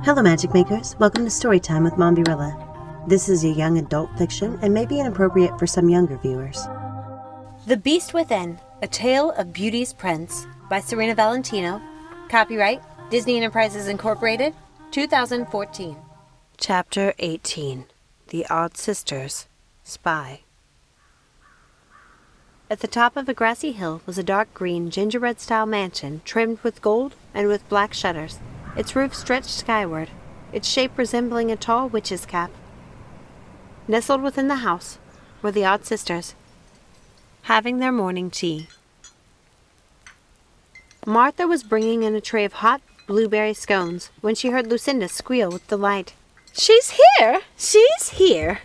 Hello Magic Makers, welcome to Storytime with Mombierella. This is a young adult fiction and may be inappropriate for some younger viewers. The Beast Within, A Tale of Beauty's Prince by Serena Valentino. Copyright Disney Enterprises Incorporated, 2014. Chapter 18. The Odd Sisters Spy. At the top of a grassy hill was a dark green gingerbread-style mansion trimmed with gold and with black shutters. Its roof stretched skyward, its shape resembling a tall witch's cap. Nestled within the house were the Odd Sisters, having their morning tea. Martha was bringing in a tray of hot blueberry scones when she heard Lucinda squeal with delight. "She's here! She's here!"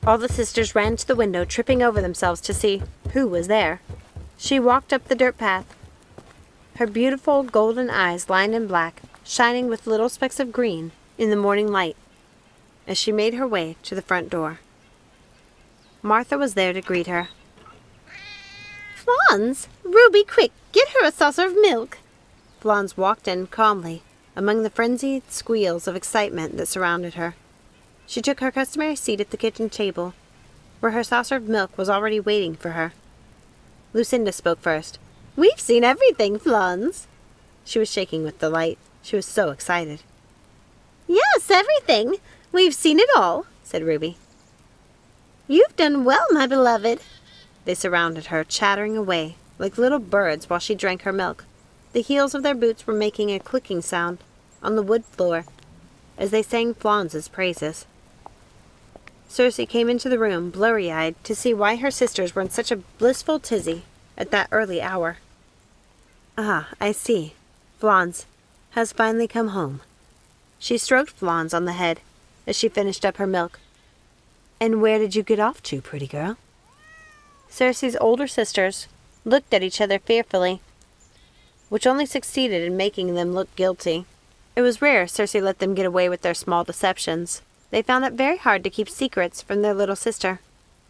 All the sisters ran to the window, tripping over themselves to see who was there. She walked up the dirt path, her beautiful golden eyes lined in black, shining with little specks of green in the morning light, as she made her way to the front door. Martha was there to greet her. "Flans! Ruby, quick! Get her a saucer of milk!" Flans walked in calmly, among the frenzied squeals of excitement that surrounded her. She took her customary seat at the kitchen table, where her saucer of milk was already waiting for her. Lucinda spoke first. "We've seen everything, Flans!" She was shaking with delight. She was so excited. "Yes, everything. We've seen it all," said Ruby. "You've done well, my beloved." They surrounded her, chattering away like little birds while she drank her milk. The heels of their boots were making a clicking sound on the wood floor as they sang Flans' praises. Circe came into the room, blurry-eyed, to see why her sisters were in such a blissful tizzy at that early hour. "Ah, I see. Flans has finally come home." She stroked Flans on the head as she finished up her milk. "And where did you get off to, pretty girl?" Circe's older sisters looked at each other fearfully, which only succeeded in making them look guilty. It was rare Circe let them get away with their small deceptions. They found it very hard to keep secrets from their little sister.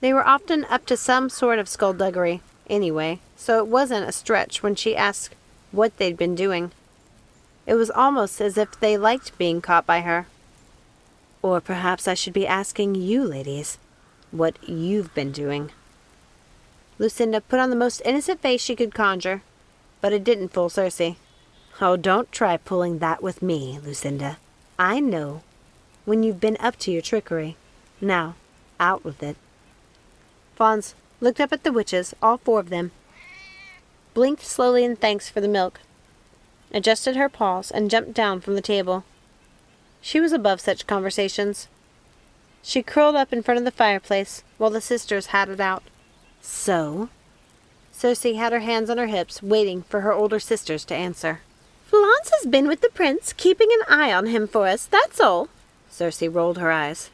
They were often up to some sort of skullduggery, anyway, so it wasn't a stretch when she asked what they'd been doing. It was almost as if they liked being caught by her. Or perhaps I should be asking you, ladies, what you've been doing. Lucinda put on the most innocent face she could conjure, but it didn't fool Circe. "Oh, don't try pulling that with me, Lucinda. I know when you've been up to your trickery. Now, out with it." Flans looked up at the witches, all four of them, blinked slowly in thanks for the milk, adjusted her paws, and jumped down from the table. She was above such conversations. She curled up in front of the fireplace while the sisters had it out. "So?" Circe had her hands on her hips, waiting for her older sisters to answer. "Flans has been with the prince, keeping an eye on him for us, that's all." Circe rolled her eyes.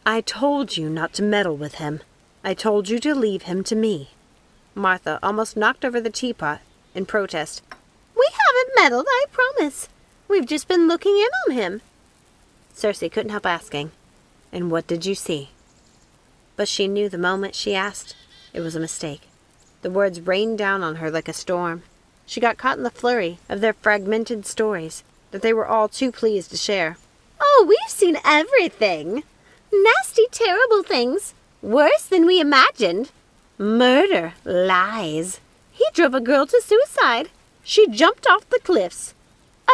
"I told you not to meddle with him. I told you to leave him to me." Martha almost knocked over the teapot in protest. "We haven't meddled, I promise. We've just been looking in on him." Circe couldn't help asking, "And what did you see?" But she knew the moment she asked it was a mistake. The words rained down on her like a storm. She got caught in the flurry of their fragmented stories that they were all too pleased to share. "Oh, we've seen everything. Nasty, terrible things. Worse than we imagined. Murder, lies. He drove a girl to suicide. She jumped off the cliffs.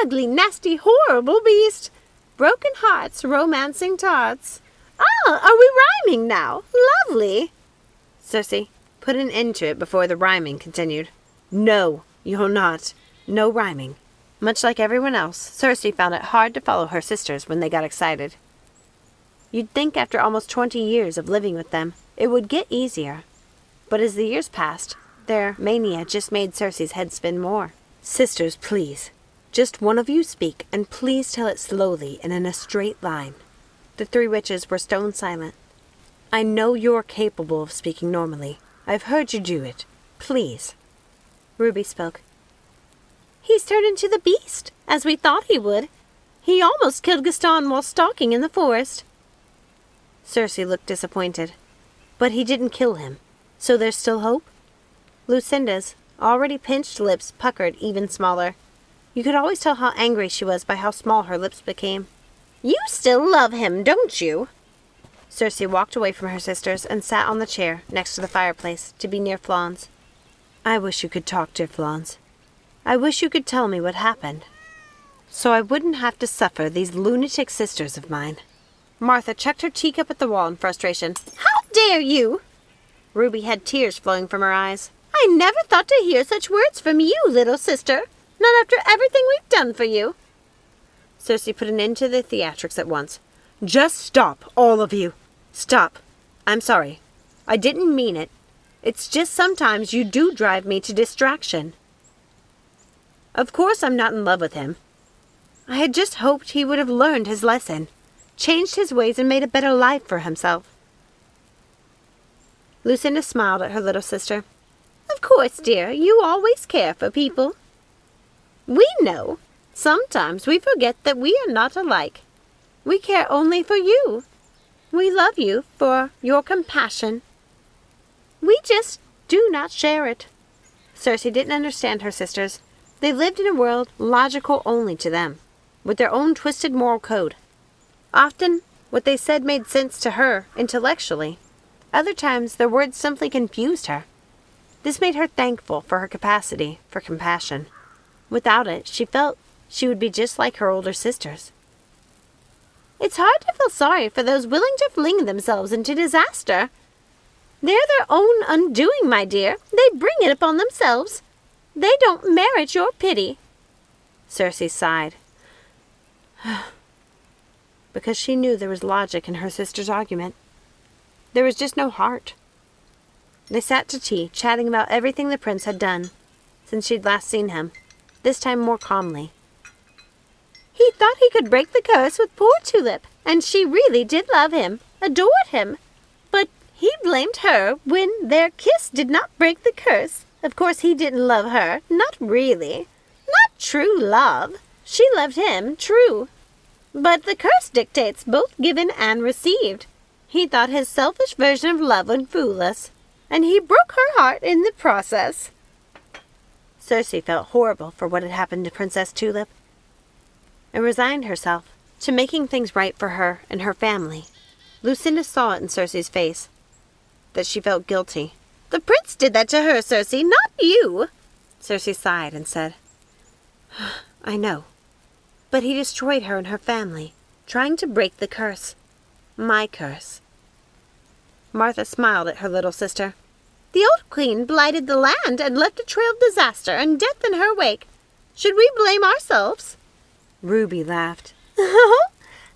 Ugly, nasty, horrible beast. Broken hearts, romancing tarts. Ah, are we rhyming now? Lovely." Circe put an end to it before the rhyming continued. "No, you're not. No rhyming." Much like everyone else, Circe found it hard to follow her sisters when they got excited. You'd think after almost 20 years of living with them, it would get easier. But as the years passed, their mania just made Circe's head spin more. "Sisters, please. Just one of you speak, and please tell it slowly and in a straight line." The three witches were stone silent. "I know you're capable of speaking normally. I've heard you do it. Please." Ruby spoke. "He's turned into the beast, as we thought he would. He almost killed Gaston while stalking in the forest." Circe looked disappointed. "But he didn't kill him, so there's still hope?" Lucinda's already pinched lips puckered even smaller. You could always tell how angry she was by how small her lips became. You still love him, don't you? Cersei walked away from her sisters and sat on the chair next to the fireplace to be near Flans. I wish you could talk, dear Flans. I wish you could tell me what happened, so I wouldn't have to suffer these lunatic sisters of mine. Martha chucked her teacup at the wall in frustration. How dare you? Ruby had tears flowing from her eyes. I never thought to hear such words from you, little sister. Not after everything we've done for you. Cersei put an end to the theatrics at once. Just stop, all of you. Stop. I'm sorry. I didn't mean it. It's just sometimes you do drive me to distraction. Of course I'm not in love with him. I had just hoped he would have learned his lesson, changed his ways, and made a better life for himself. Lucinda smiled at her little sister. Of course, dear, you always care for people. We know. Sometimes we forget that we are not alike. We care only for you. We love you for your compassion. We just do not share it. Cersei didn't understand her sisters. They lived in a world logical only to them, with their own twisted moral code. Often, what they said made sense to her intellectually. Other times, their words simply confused her. This made her thankful for her capacity for compassion. Without it, she felt she would be just like her older sisters. It's hard to feel sorry for those willing to fling themselves into disaster. They're their own undoing, my dear. They bring it upon themselves. They don't merit your pity. Cersei sighed, because she knew there was logic in her sister's argument. There was just no heart. They sat to tea, chatting about everything the prince had done since she'd last seen him, this time more calmly. He thought he could break the curse with poor Tulip, and she really did love him, adored him. But he blamed her when their kiss did not break the curse. Of course he didn't love her, not really. Not true love. She loved him, true. But the curse dictates both given and received. He thought his selfish version of love would fool us, and he broke her heart in the process. Cersei felt horrible for what had happened to Princess Tulip, and resigned herself to making things right for her and her family. Lucinda saw it in Cersei's face, that she felt guilty. The prince did that to her, Cersei, not you. Cersei sighed and said, I know, but he destroyed her and her family, trying to break the curse. My curse. Martha smiled at her little sister. The old queen blighted the land and left a trail of disaster and death in her wake. Should we blame ourselves? Ruby laughed.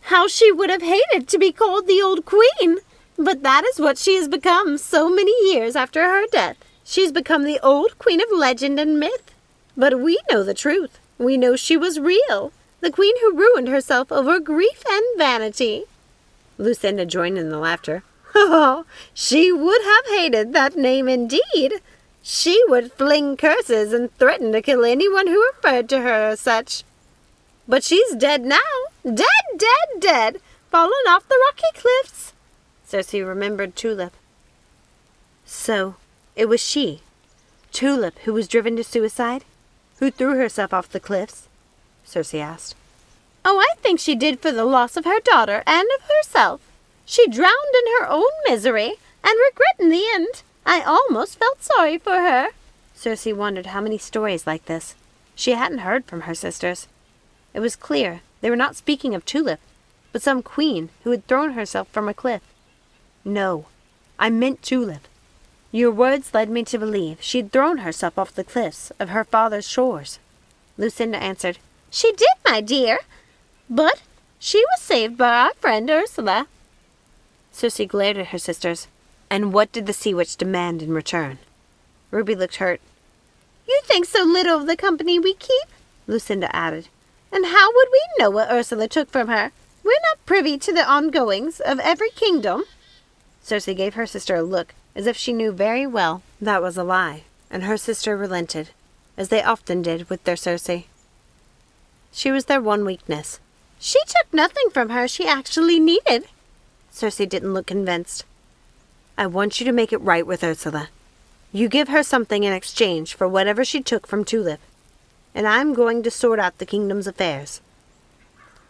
How she would have hated to be called the old queen! But that is what she has become so many years after her death. She's become the old queen of legend and myth. But we know the truth. We know she was real. The queen who ruined herself over grief and vanity. Lucinda joined in the laughter. Oh, she would have hated that name indeed. She would fling curses and threaten to kill anyone who referred to her as such. But she's dead now. Dead, dead, dead. Fallen off the rocky cliffs. Cersei remembered Tulip. So, it was she, Tulip, who was driven to suicide? Who threw herself off the cliffs? Cersei asked. Oh, I think she did for the loss of her daughter and of herself. She drowned in her own misery, and regret in the end. I almost felt sorry for her. Cersei wondered how many stories like this she hadn't heard from her sisters. It was clear they were not speaking of Tulip, but some queen who had thrown herself from a cliff. No, I meant Tulip. Your words led me to believe she'd thrown herself off the cliffs of her father's shores. Lucinda answered, She did, my dear, but she was saved by our friend Ursula. Cersei glared at her sisters. And what did the sea witch demand in return? Ruby looked hurt. You think so little of the company we keep? Lucinda added. And how would we know what Ursula took from her? We're not privy to the ongoings of every kingdom. Cersei gave her sister a look, as if she knew very well that was a lie, and her sister relented, as they often did with their Cersei. She was their one weakness. She took nothing from her she actually needed. Cersei didn't look convinced. I want you to make it right with Ursula. You give her something in exchange for whatever she took from Tulip, and I'm going to sort out the kingdom's affairs.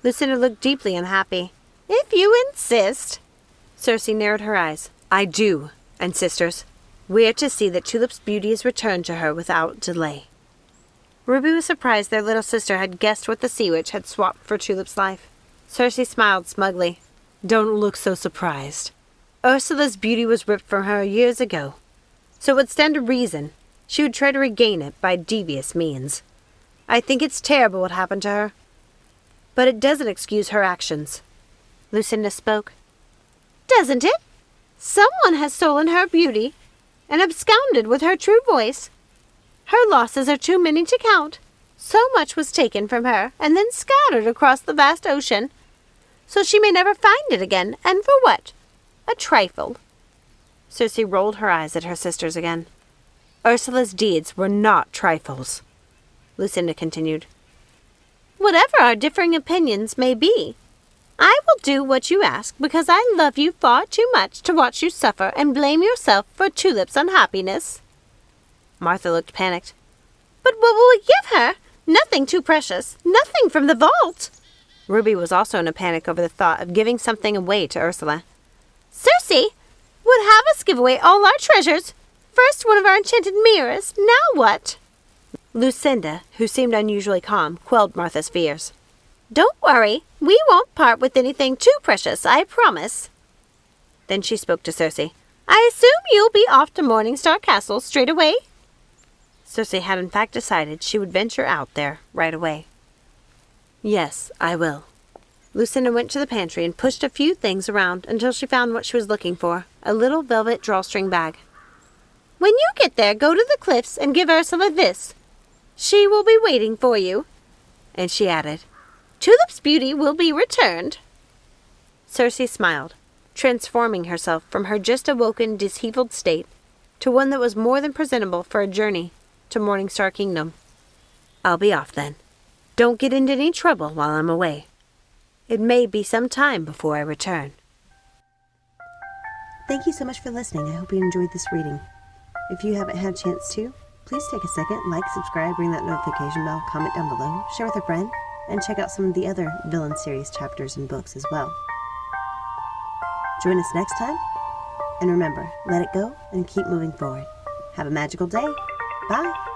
Lucinda looked deeply unhappy. If you insist. Circe narrowed her eyes. I do. And sisters, we are to see that Tulip's beauty is returned to her without delay. Ruby was surprised their little sister had guessed what the sea witch had swapped for Tulip's life. Circe smiled smugly. Don't look so surprised. Ursula's beauty was ripped from her years ago, so it would stand to reason she would try to regain it by devious means. I think it's terrible what happened to her, but it doesn't excuse her actions. Lucinda spoke. Doesn't it? Someone has stolen her beauty and absconded with her true voice. Her losses are too many to count. So much was taken from her and then scattered across the vast ocean, so she may never find it again. And for what? A trifle. Circe rolled her eyes at her sisters again. Ursula's deeds were not trifles, Lucinda continued. Whatever our differing opinions may be, I will do what you ask because I love you far too much to watch you suffer and blame yourself for Tulip's unhappiness. Martha looked panicked. But what will we give her? Nothing too precious. Nothing from the vault. Ruby was also in a panic over the thought of giving something away to Ursula. Circe would have us give away all our treasures. First one of our enchanted mirrors. Now what? Lucinda, who seemed unusually calm, quelled Martha's fears. Don't worry. We won't part with anything too precious, I promise. Then she spoke to Circe. I assume you'll be off to Morningstar Castle straight away? Circe had in fact decided she would venture out there right away. Yes, I will. Lucinda went to the pantry and pushed a few things around until she found what she was looking for, a little velvet drawstring bag. When you get there, go to the cliffs and give Ursula this. She will be waiting for you. And she added, Tulip's beauty will be returned. Circe smiled, transforming herself from her just-awoken, disheveled state to one that was more than presentable for a journey to Morningstar Kingdom. I'll be off then. Don't get into any trouble while I'm away. It may be some time before I return. Thank you so much for listening. I hope you enjoyed this reading. If you haven't had a chance to, please take a second, like, subscribe, ring that notification bell, comment down below, share with a friend, and check out some of the other Villain series chapters and books as well. Join us next time, and remember, let it go and keep moving forward. Have a magical day. Bye!